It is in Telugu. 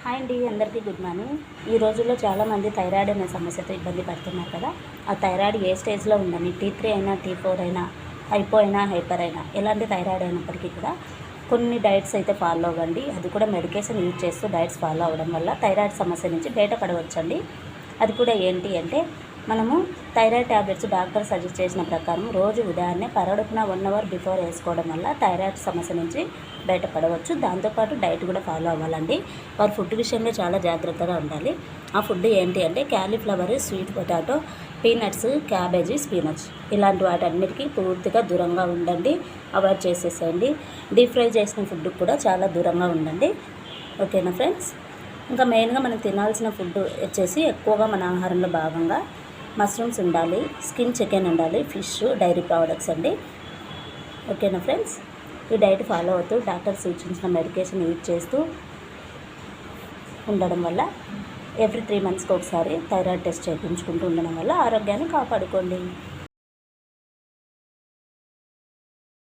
హాయ్ అండి, అందరికీ గుడ్ మార్నింగ్. ఈ రోజుల్లో చాలామంది థైరాయిడ్ అనే సమస్యతో ఇబ్బంది పడుతున్నారు కదా. ఆ థైరాయిడ్ ఏ స్టేజ్లో ఉందని, T3 అయినా T4 అయినా, హైపో అయినా హైపర్ అయినా, ఎలాంటి థైరాయిడ్ అయినప్పటికీ కూడా కొన్ని డైట్స్ అయితే ఫాలో అవ్వండి. అది కూడా మెడికేషన్ యూజ్ చేస్తూ డైట్స్ ఫాలో అవ్వడం వల్ల థైరాయిడ్ సమస్య నుంచి బయటపడవచ్చండి. అది కూడా ఏంటి అంటే, మనము థైరాయిడ్ ట్యాబ్లెట్స్ డాక్టర్ సజెస్ట్ చేసిన ప్రకారం రోజు ఉదయాన్నే పరగడుపున 1 అవర్ బిఫోర్ వేసుకోవడం వల్ల థైరాయిడ్ సమస్య నుంచి బయటపడవచ్చు. దాంతోపాటు డైట్ కూడా ఫాలో అవ్వాలండి. వారు ఫుడ్ విషయంలో చాలా జాగ్రత్తగా ఉండాలి. ఆ ఫుడ్ ఏంటి అంటే cauliflower, sweet potato, peanuts, cabbage, spinach ఇలాంటి వాటన్నిటికీ పూర్తిగా దూరంగా ఉండండి. అవాయిడ్ చేసేసేయండి. డీప్ ఫ్రై చేసిన ఫుడ్ కూడా చాలా దూరంగా ఉండండి. ఓకేనా ఫ్రెండ్స్? ఇంకా మెయిన్గా మనం తినాల్సిన ఫుడ్ వచ్చేసి ఎక్కువగా మన ఆహారంలో భాగంగా మష్రూమ్స్ ఉండాలి, స్కిన్ చికెన్ ఉండాలి, ఫిష్, డైరీ ప్రోడక్ట్స్ అండి. ఓకేనా ఫ్రెండ్స్? ఈ డైట్ ఫాలో అవుతూ డాక్టర్ సూచించిన మెడికేషన్ యూజ్ చేస్తూ ఉండడం వల్ల ఎవ్రీ 3 మంత్స్కి ఒకసారి థైరాయిడ్ టెస్ట్ చేయించుకుంటూ ఉండడం వల్ల ఆరోగ్యాన్ని కాపాడుకోండి.